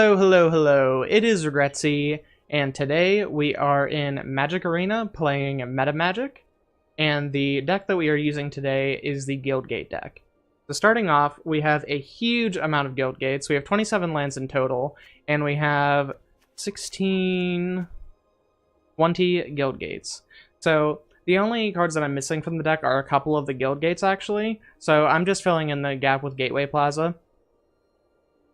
Hello, hello, hello. It is Regretsy, and today we are in Magic Arena playing Meta Magic, and the deck that we are using today is the Guildgate deck. So starting off, we have a huge amount of Guildgates. We have 27 lands in total, and we have 20 Guildgates. So the only cards that I'm missing from the deck are a couple of the Guildgates, actually. So I'm just filling in the gap with Gateway Plaza.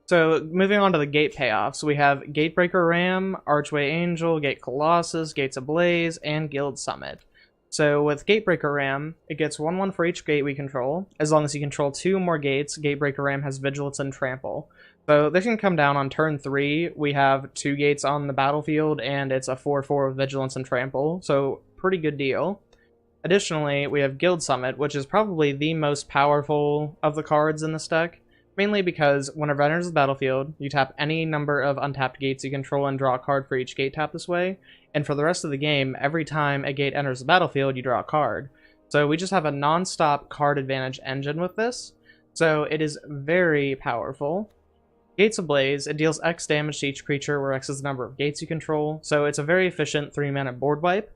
So, moving on to the gate payoffs, we have Gatebreaker Ram, Archway Angel, Gate Colossus, Gates Ablaze, and Guild Summit. So, with Gatebreaker Ram, it gets 1/1 for each gate we control. As long as you control 2 more gates, Gatebreaker Ram has Vigilance and Trample. So, this can come down on turn 3. We have 2 gates on the battlefield, and it's a 4/4 with Vigilance and Trample. So, pretty good deal. Additionally, we have Guild Summit, which is probably the most powerful of the cards in this deck. Mainly because whenever it enters the battlefield, you tap any number of untapped gates you control and draw a card for each gate tap this way. And for the rest of the game, every time a gate enters the battlefield, you draw a card. So we just have a non-stop card advantage engine with this. So it is very powerful. Gates Ablaze, it deals X damage to each creature where X is the number of gates you control. So it's a very efficient 3-mana board wipe.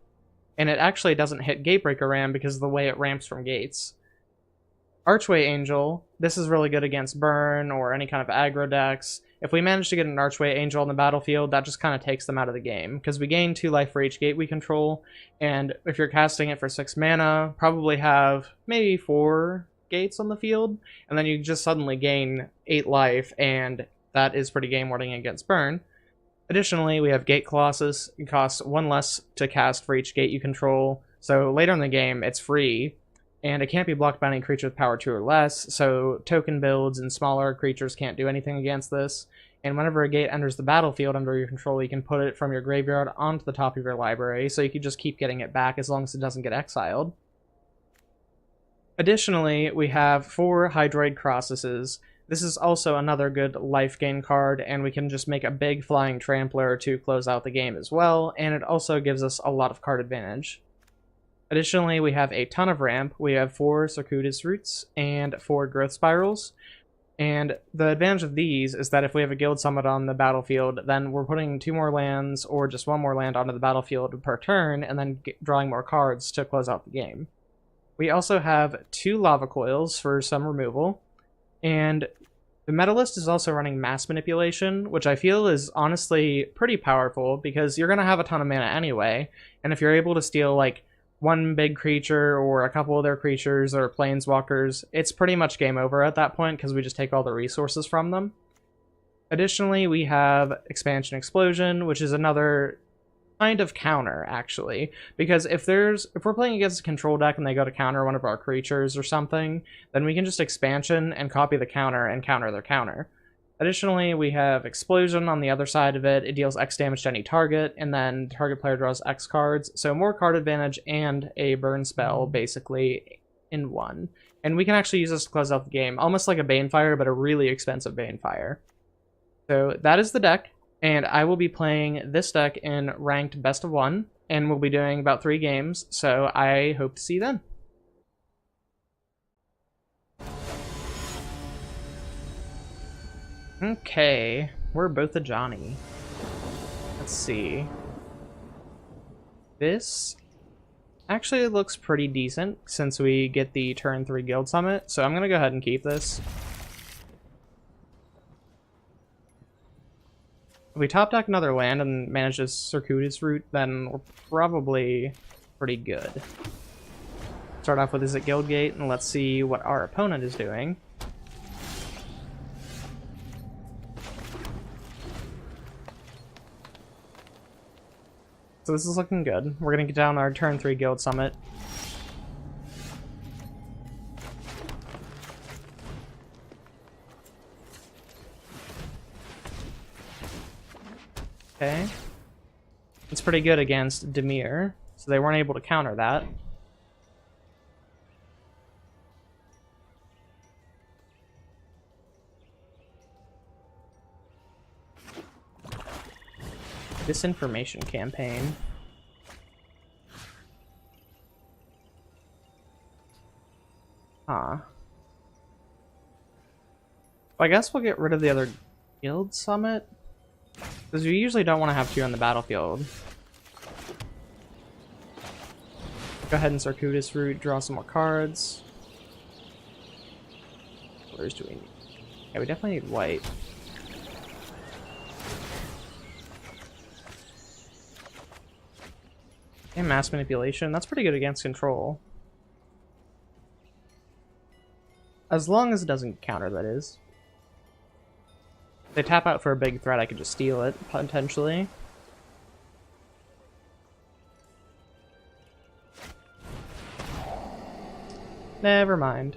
And it actually doesn't hit Gatebreaker Ram because of the way it ramps from gates. Archway Angel, this is really good against burn or any kind of aggro decks. If we manage to get an Archway Angel on the battlefield, that just kind of takes them out of the game, because we gain 2 life for each gate we control, and if you're casting it for 6 mana, probably have maybe 4 gates on the field, and then you just suddenly gain 8 life, and that is pretty game-warding against burn. Additionally, we have Gate Colossus. It costs 1 less to cast for each gate you control, so later in the game, it's free. And it can't be blocked by any creature with power 2 or less, so token builds and smaller creatures can't do anything against this. And whenever a gate enters the battlefield under your control, you can put it from your graveyard onto the top of your library, so you can just keep getting it back as long as it doesn't get exiled. Additionally, we have 4 Hydroid Krasises. This is also another good life gain card, and we can just make a big flying trampler to close out the game as well, and it also gives us a lot of card advantage. Additionally, we have a ton of ramp. We have 4 Circuitous Routes and 4 Growth Spirals. And the advantage of these is that if we have a Guild Summit on the battlefield, then we're putting 2 more lands or just 1 more land onto the battlefield per turn, and then drawing more cards to close out the game. We also have 2 Lava Coils for some removal. And the meta list is also running Mass Manipulation, which I feel is honestly pretty powerful, because you're going to have a ton of mana anyway. And if you're able to steal, like, 1 big creature or a couple of their creatures or planeswalkers, it's pretty much game over at that point because we just take all the resources from them. Additionally, we have Expansion Explosion, which is another kind of counter, actually, because if we're playing against a control deck and they go to counter one of our creatures or something, then we can just expansion and copy the counter and counter their counter. Additionally, we have Explosion on the other side of it. It deals X damage to any target, and then the target player draws X cards. So more card advantage and a burn spell, basically, in one. And we can actually use this to close out the game, almost like a Banefire, but a really expensive Banefire. So that is the deck, and I will be playing this deck in ranked best of 1, and we'll be doing about 3 games, so I hope to see you then. Okay, we're both a Johnny. Let's see. This actually looks pretty decent since we get the turn 3 Guild Summit, so I'm going to go ahead and keep this. If we top deck another land and manage this Circuitous Route, then we're probably pretty good. Start off with Izzet Guildgate, and let's see what our opponent is doing. So this is looking good. We're going to get down our turn 3 Guild Summit. Okay. It's pretty good against Dimir, so they weren't able to counter that. Disinformation campaign. Huh. I guess we'll get rid of the other Guild Summit. Because you usually don't want to have two on the battlefield. Go ahead and Circuitous Route, draw some more cards. Where's do we need? Yeah, we definitely need white. And mass manipulation, that's pretty good against control. As long as it doesn't counter, that is. If they tap out for a big threat, I could just steal it, potentially. Never mind.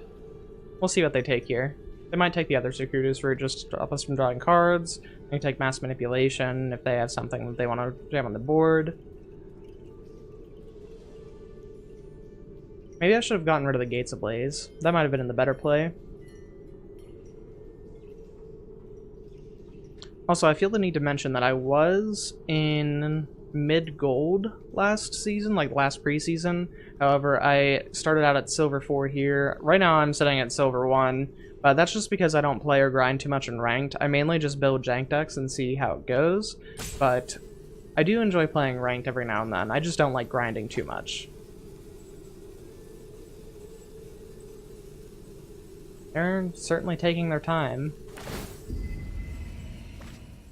We'll see what they take here. They might take the other Circuitous Route just to stop us from drawing cards. They can take mass manipulation if they have something that they want to jam on the board. Maybe I should have gotten rid of the Gates Ablaze. That might have been in the better play. Also, I feel the need to mention that I was in mid-gold last season, like last preseason. However, I started out at Silver 4 here. Right now I'm sitting at Silver 1, but that's just because I don't play or grind too much in Ranked. I mainly just build jank decks and see how it goes, but I do enjoy playing Ranked every now and then. I just don't like grinding too much. They're certainly taking their time.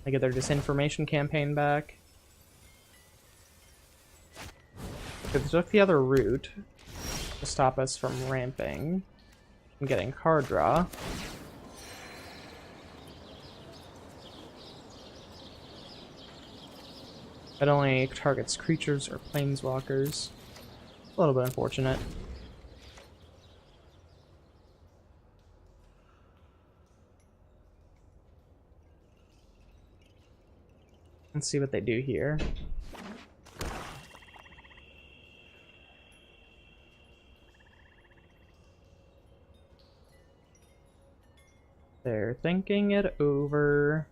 They get their disinformation campaign back. They took the other route to stop us from ramping and getting card draw. It only targets creatures or planeswalkers. A little bit unfortunate. Let's see what they do here. They're thinking it over.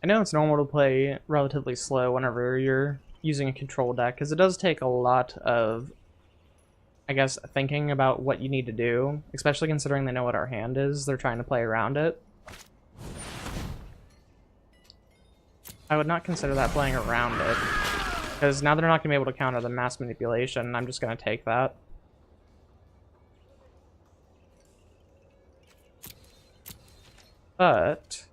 I know it's normal to play relatively slow whenever you're using a control deck, because it does take a lot of, I guess, thinking about what you need to do, especially considering they know what our hand is. They're trying to play around it. I would not consider that playing around it, because now they're not going to be able to counter the mass manipulation. I'm just going to take that. But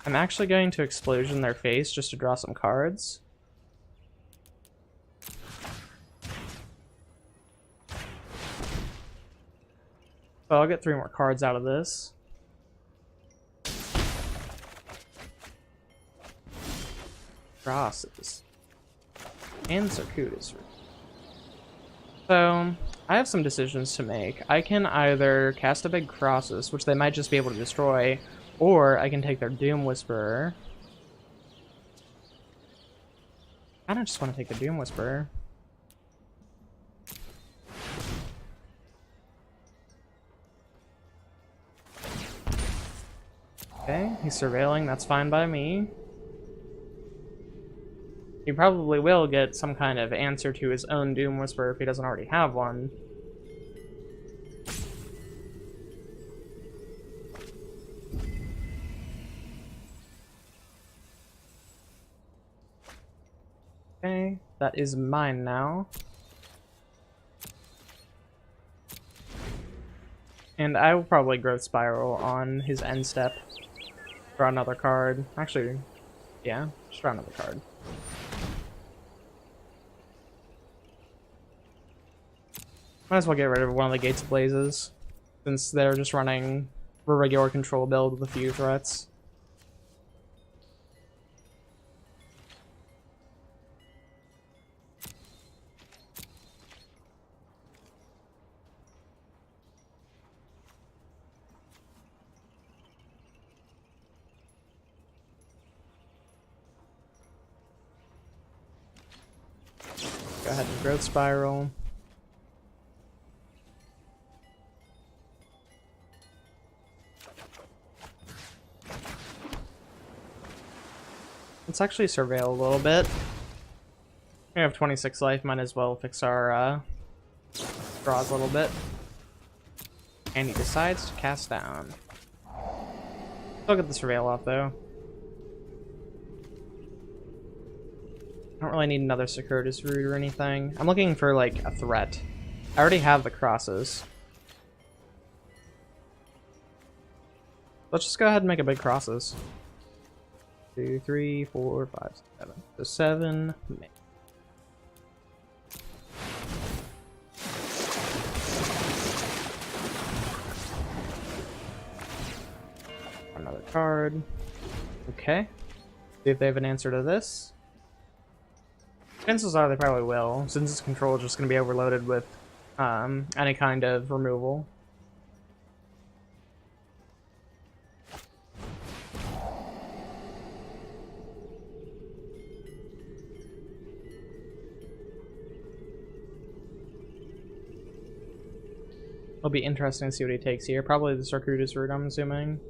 I'm actually going to Explosion their face just to draw some cards. So I'll get 3 more cards out of this. Krasis. And Circuitous Route. So I have some decisions to make. I can either cast a big Krasis, which they might just be able to destroy, or I can take their Doom Whisperer. I don't just want to take the Doom Whisperer. Okay, he's surveilling, that's fine by me. He probably will get some kind of answer to his own Doom Whisperer if he doesn't already have one. Okay, that is mine now. And I will probably Growth Spiral on his end step. Draw another card. Actually, yeah, just draw another card. Might as well get rid of one of the Gates Ablazes, since they're just running a regular control build with a few threats. Go ahead and Growth Spiral. Let's actually surveil a little bit. We have 26 life, might as well fix our draws a little bit. And he decides to cast down. Still get the surveil off though. I don't really need another Circuitous Route or anything. I'm looking for like a threat. I already have the crosses. Let's just go ahead and make a big crosses. 2, 3, 4, 5, 7. So 7. Another card. Okay. See if they have an answer to this. Chances are they probably will, since its control is just going to be overloaded with any kind of removal. It'll be interesting to see what he takes here. Probably the Circuitous Route, I'm assuming.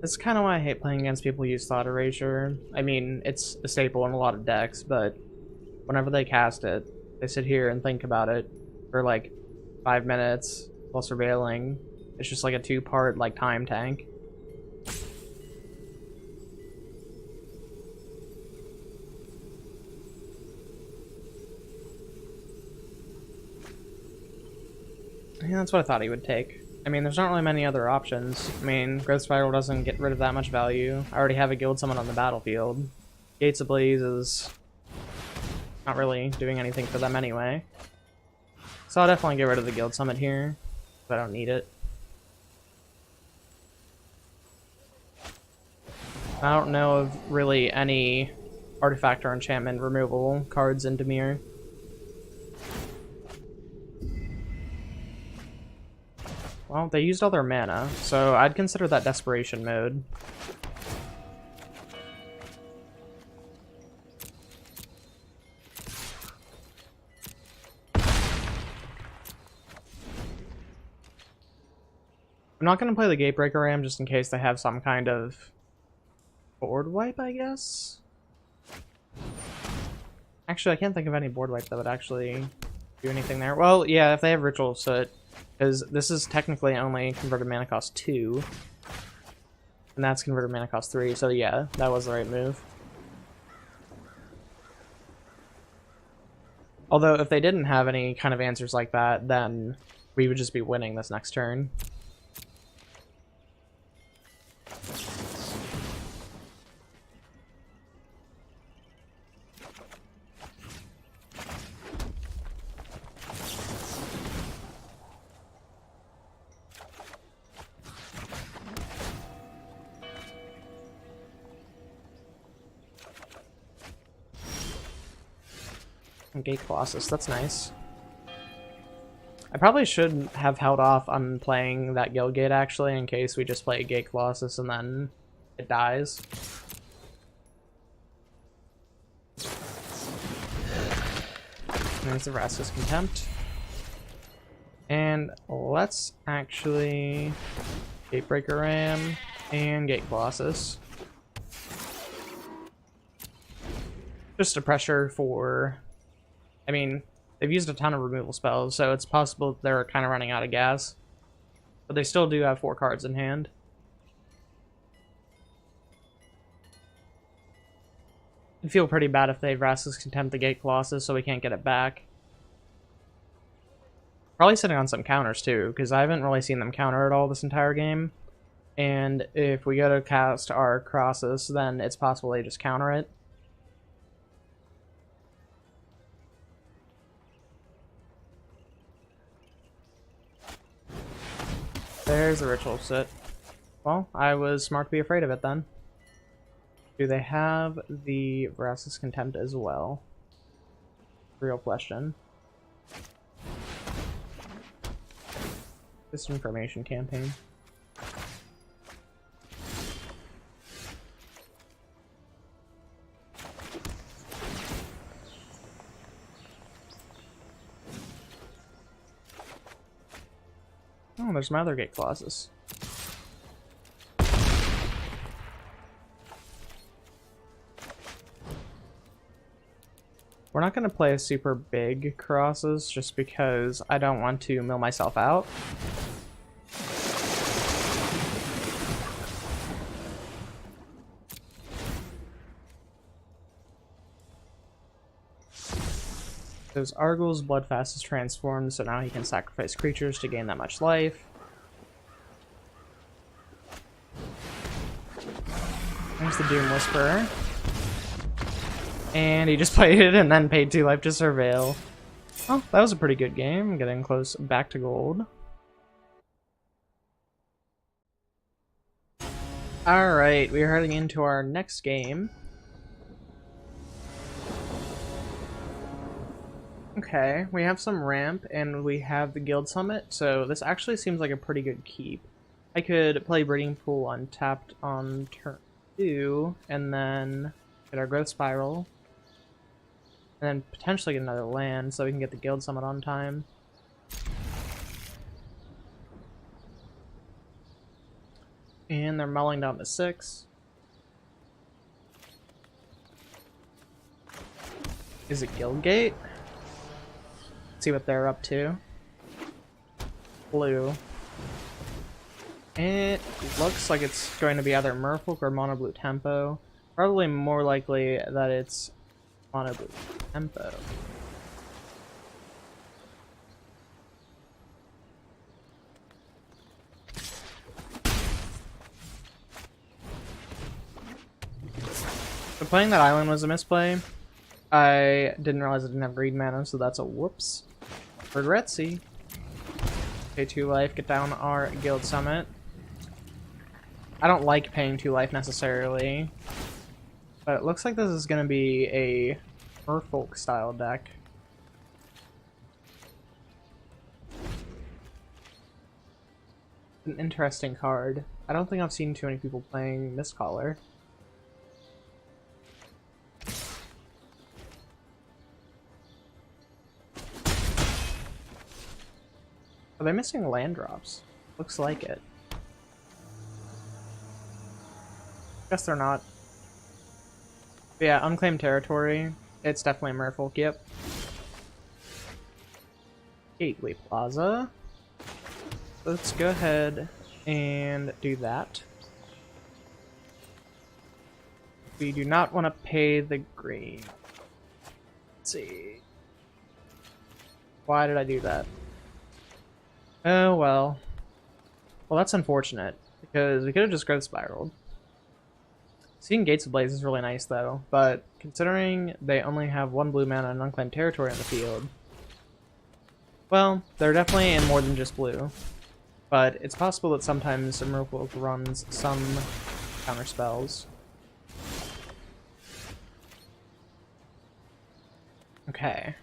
This is kind of why I hate playing against people who use Thought Erasure. I mean, it's a staple in a lot of decks, but whenever they cast it, they sit here and think about it for like 5 minutes while surveilling. It's just like a 2-part like time tank. Yeah, that's what I thought he would take. I mean, there's not really many other options. I mean, Growth Spiral doesn't get rid of that much value. I already have a Guild Summon on the battlefield. Gates Ablaze is not really doing anything for them anyway. So I'll definitely get rid of the Guild Summon here, but I don't need it. I don't know of really any artifact or enchantment removal cards in Dimir. Well, they used all their mana, so I'd consider that desperation mode. I'm not going to play the Gatebreaker Ram just in case they have some kind of board wipe, I guess? Actually, I can't think of any board wipe that would actually do anything there. Well, yeah, if they have Ritual Soot, because this is technically only converted mana cost 2, and that's converted mana cost 3, so yeah, that was the right move. Although, if they didn't have any kind of answers like that, then we would just be winning this next turn. Gate Colossus, that's nice. I probably should have held off on playing that Guildgate actually, in case we just play Gate Colossus and then it dies. There's the Vraska's Contempt. And let's actually Gatebreaker Ram and Gate Colossus. Just a pressure for... I mean, they've used a ton of removal spells, so it's possible they're kind of running out of gas. But they still do have 4 cards in hand. It'd feel pretty bad if they Vraska's Contempt the Gate Colossus so we can't get it back. Probably sitting on some counters too, because I haven't really seen them counter at all this entire game. And if we go to cast our Krasis, then it's possible they just counter it. There's the Ritual Soot. Well, I was smart to be afraid of it then. Do they have the Vraska's Contempt as well? Real question. Disinformation campaign. Oh, there's my other Gate Colossus. We're not going to play a super big Colossus just because I don't want to mill myself out. Those Argyl's Bloodfast is transformed, so now he can sacrifice creatures to gain that much life. There's the Doom Whisperer. And he just played it and then paid 2 life to Surveil. Oh, that was a pretty good game. Getting close back to gold. Alright, we are heading into our next game. Okay, we have some ramp and we have the Guild Summit, so this actually seems like a pretty good keep. I could play Breeding Pool untapped on turn 2, and then get our Growth Spiral, and then potentially get another land so we can get the Guild Summit on time. And they're mulling down to 6. Izzet Guildgate? See what they're up to. Blue. It looks like it's going to be either Merfolk or Mono Blue Tempo. Probably more likely that it's Mono Blue Tempo. So playing that island was a misplay. I didn't realize I didn't have green mana, so that's a whoops. Regretsy. Pay 2 life, get down our Guild Summit. I don't like paying 2 life necessarily, but it looks like this is going to be a Merfolk style deck. An interesting card. I don't think I've seen too many people playing Mistcaller. Are they missing land drops? Looks like it. Guess they're not. But yeah, unclaimed territory. It's definitely a Merfolk, yep. Gateway Plaza. Let's go ahead and do that. We do not want to pay the green. Let's see. Why did I do that? Oh, well. Well, that's unfortunate, because we could have just growth spiraled. Seeing Gates Ablaze is really nice, though, but considering they only have 1 blue mana and unclaimed territory on the field, well, they're definitely in more than just blue. But it's possible that sometimes Merfolk runs some counter spells. Okay.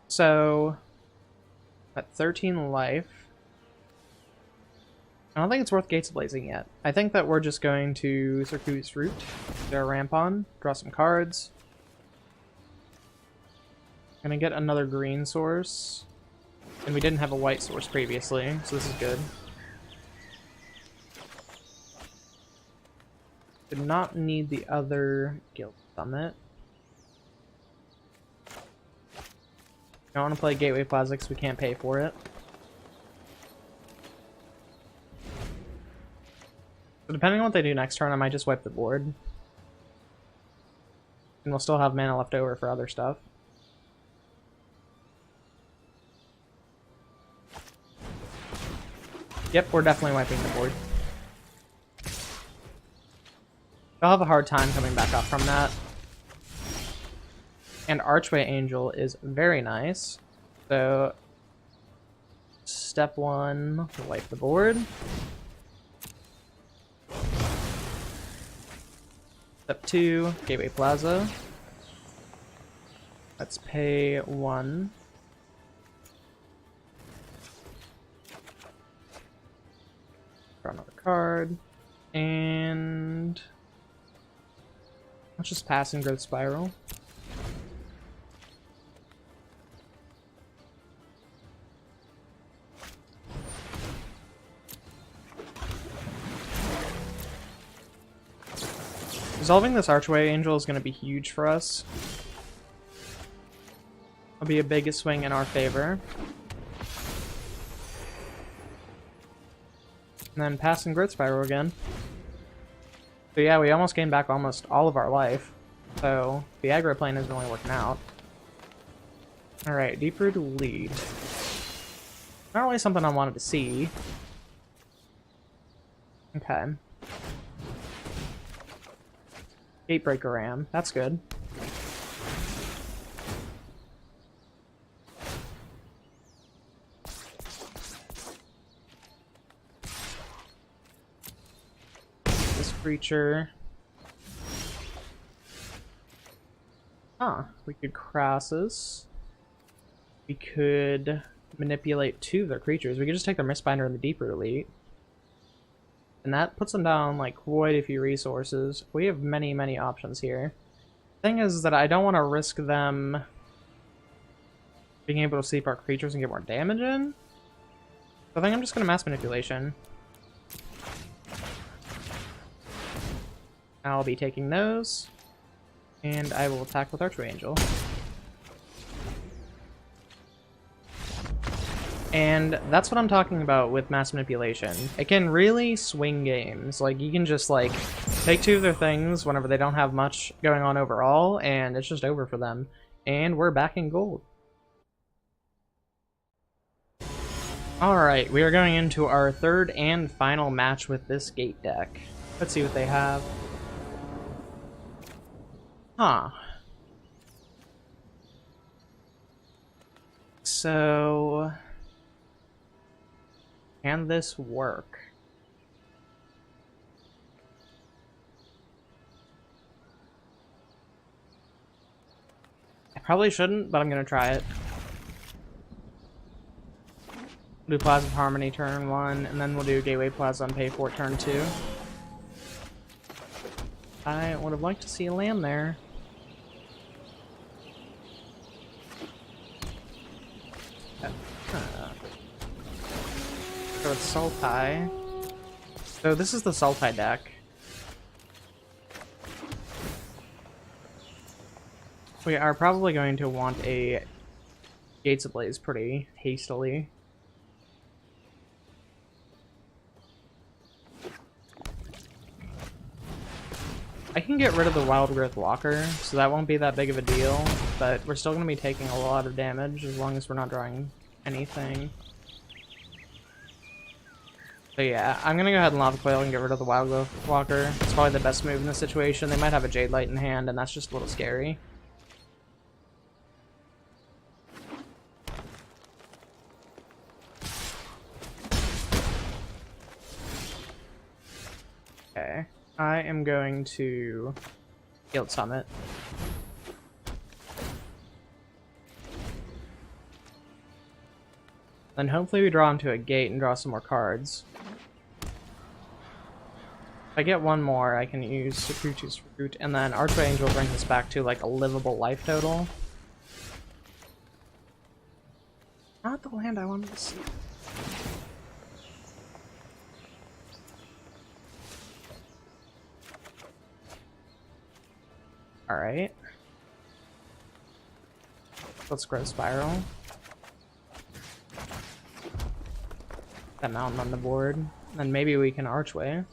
So at 13 life, I don't think it's worth Gates Blazing yet. I think that we're just going to Circuitous Route, get our ramp on, draw some cards. Gonna get another green source. And we didn't have a white source previously, so this is good. Did not need the other Guild Summit. I don't want to play Gateway Plaza because we can't pay for it. So depending on what they do next turn, I might just wipe the board. And we'll still have mana left over for other stuff. Yep, we're definitely wiping the board. I'll have a hard time coming back up from that. And Archway Angel is very nice. So, step 1, wipe the board. Step 2, Gateway Plaza. Let's pay 1. Draw another card. And let's just pass and Growth Spiral. Resolving this Archway Angel is going to be huge for us. will be a big swing in our favor. And then passing Growth Spiral again. So yeah, we almost gained back almost all of our life. So the aggro plane isn't really working out. Alright, Deep Root lead. Not really something I wanted to see. Okay. Gatebreaker Ram, that's good. This creature. Huh, we could Krasis. We could manipulate 2 of their creatures. We could just take their Mistbinder and the Deeper Elite. And that puts them down like quite a few resources. We have many, many options here. Thing is that I don't want to risk them being able to sleep our creatures and get more damage in. So I think I'm just going to Mass Manipulation. I'll be taking those. And I will attack with Archway Angel. And that's what I'm talking about with Mass Manipulation. It can really swing games. Like, you can just, like, take 2 of their things whenever they don't have much going on overall, and it's just over for them. And we're back in gold. Alright, we are going into our 3rd and final match with this Gate deck. Let's see what they have. Huh. So... can this work? I probably shouldn't, but I'm gonna try it. We'll do Plaza of Harmony turn 1, and then we'll do Gateway Plaza on pay 4 turn 2. I would have liked to see a land there. So it's Sultai. So this is the Sultai deck. We are probably going to want a Gates Ablaze pretty hastily. I can get rid of the Wild Growth Walker, so that won't be that big of a deal, but we're still going to be taking a lot of damage as long as we're not drawing anything. So yeah, I'm gonna go ahead and Lava Coil and get rid of the Wild Growth Walker. It's probably the best move in this situation. They might have a Jade Light in hand, and that's just a little scary. Okay, I am going to Guild Summit. Then hopefully we draw into a gate and draw some more cards. If I get one more, I can use Circuitous Route, and then Archway Angel brings us back to like a livable life total. Not the land I wanted to see. Alright. Let's Growth Spiral. That mountain on the board. Then maybe we can Archway.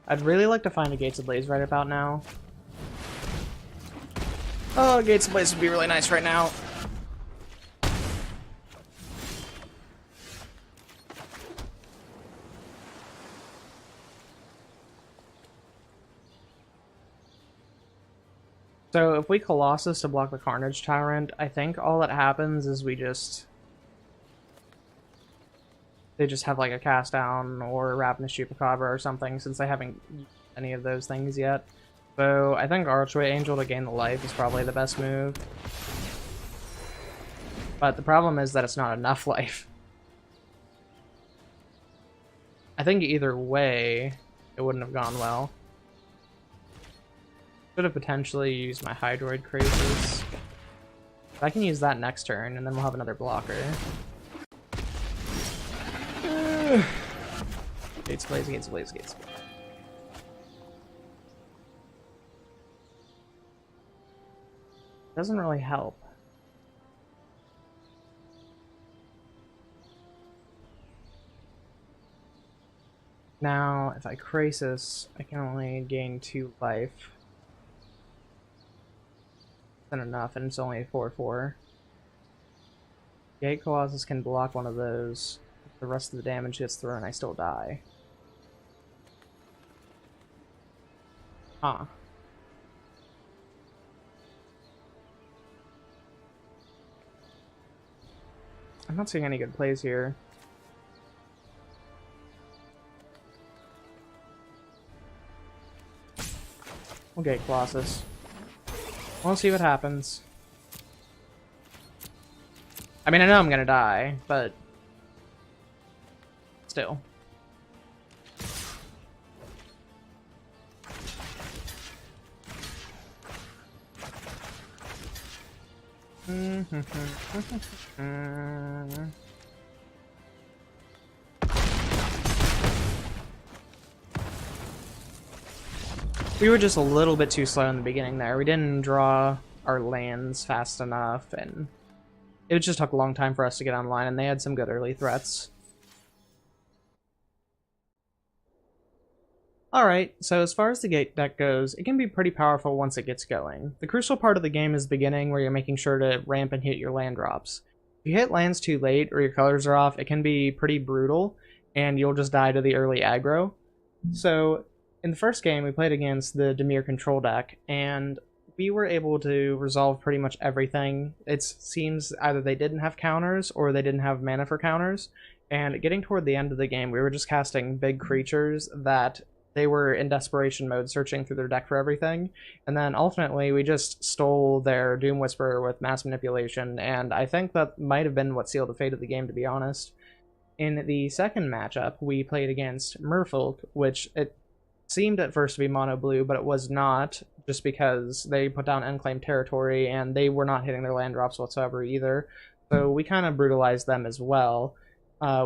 I'd really like to find a Gates Ablaze right about now. Oh, Gates Ablaze would be really nice right now. So if we Colossus to block the Carnage Tyrant, I think all that happens is they just have like a Cast Down or Ravenous Chupacabra or something, since they haven't used any of those things yet. So I think Archway Angel to gain the life is probably the best move. But the problem is that it's not enough life. I think either way, it wouldn't have gone well. Could have potentially used my Hydroid Krasis. I can use that next turn, and then we'll have another blocker. Gates Ablaze, Gates Ablaze, Gates Ablaze. Doesn't really help. Now, if I Krasis, I can only gain 2 life. That's enough, and it's only a 4/4. Gate Colossus can block one of those. If the rest of the damage gets thrown, I still die. Huh. I'm not seeing any good plays here. We'll Gate Colossus. We'll see what happens. I mean, I know I'm gonna die, but still. We were just a little bit too slow in the beginning there. We didn't draw our lands fast enough, and it just took a long time for us to get online, and they had some good early threats. Alright, so as far as the gate deck goes, it can be pretty powerful once it gets going. The crucial part of the game is the beginning, where you're making sure to ramp and hit your land drops. If you hit lands too late, or your colors are off, it can be pretty brutal, and you'll just die to the early aggro. So, in the first game, we played against the Dimir control deck, and we were able to resolve pretty much everything. It seems either they didn't have counters, or they didn't have mana for counters, and getting toward the end of the game, we were just casting big creatures that they were in desperation mode, searching through their deck for everything, and then ultimately we just stole their Doom Whisperer with mass manipulation, and I think that might have been what sealed the fate of the game, to be honest. In the second matchup, we played against Merfolk, which it seemed at first to be mono blue, but it was not, just because they put down unclaimed territory, and they were not hitting their land drops whatsoever either, so we kind of brutalized them as well.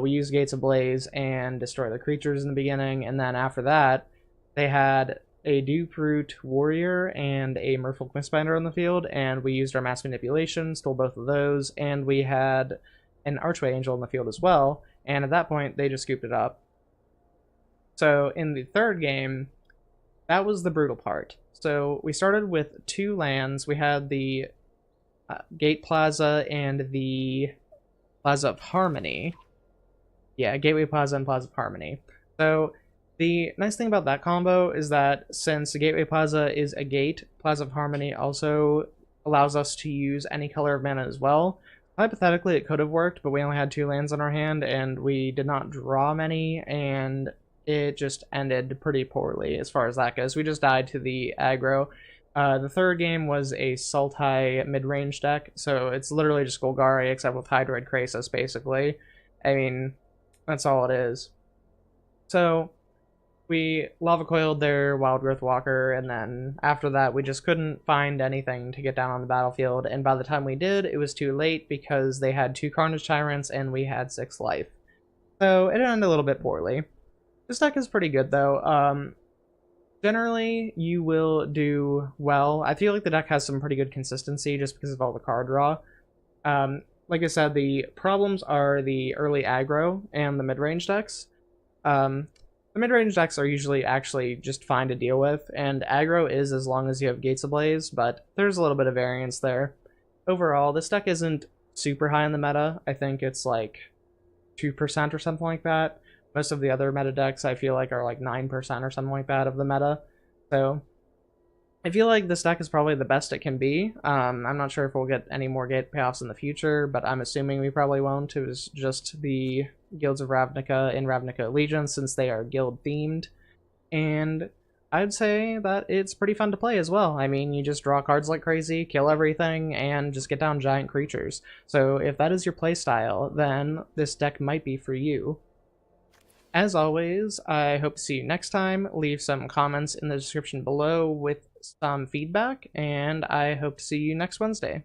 We used Gates Ablaze and destroy the creatures in the beginning, and then after that, they had a Dupe-Root Warrior and a Merfolk Mistbinder on the field, and we used our Mass Manipulation, stole both of those, and we had an Archway Angel in the field as well, and at that point, they just scooped it up. So in the third game, that was the brutal part. So we started with 2 lands. We had the Gate Plaza and the Plaza of Harmony. Yeah, Gateway Plaza and Plaza of Harmony. So the nice thing about that combo is that since the Gateway Plaza is a gate, Plaza of Harmony also allows us to use any color of mana as well. Hypothetically, it could have worked, but we only had 2 lands on our hand, and we did not draw many, and it just ended pretty poorly as far as that goes. We just died to the aggro. The third game was a Sultai mid-range deck, so it's literally just Golgari except with Hydroid Krasis, basically. I mean, that's all it is. So we Lava Coiled their Wild Growth Walker, and then after that we just couldn't find anything to get down on the battlefield, and by the time we did, it was too late because they had 2 Carnage Tyrants and we had 6 life. So it ended a little bit poorly. This deck is pretty good though. Generally, you will do well. I feel like the deck has some pretty good consistency just because of all the card draw. Like I said, the problems are the early aggro and the mid-range decks. The mid-range decks are usually actually just fine to deal with, and aggro is as long as you have Gates Ablaze, but there's a little bit of variance there. Overall, this deck isn't super high in the meta. I think it's like 2% or something like that. Most of the other meta decks I feel like are like 9% or something like that of the meta. So I feel like this deck is probably the best it can be. I'm not sure if we'll get any more gate payoffs in the future, but I'm assuming we probably won't. It was just the Guilds of Ravnica and Ravnica Allegiance, since they are guild themed. And I'd say that it's pretty fun to play as well. I mean, you just draw cards like crazy, kill everything, and just get down giant creatures. So if that is your playstyle, then this deck might be for you. As always, I hope to see you next time. Leave some comments in the description below with some feedback, and I hope to see you next Wednesday.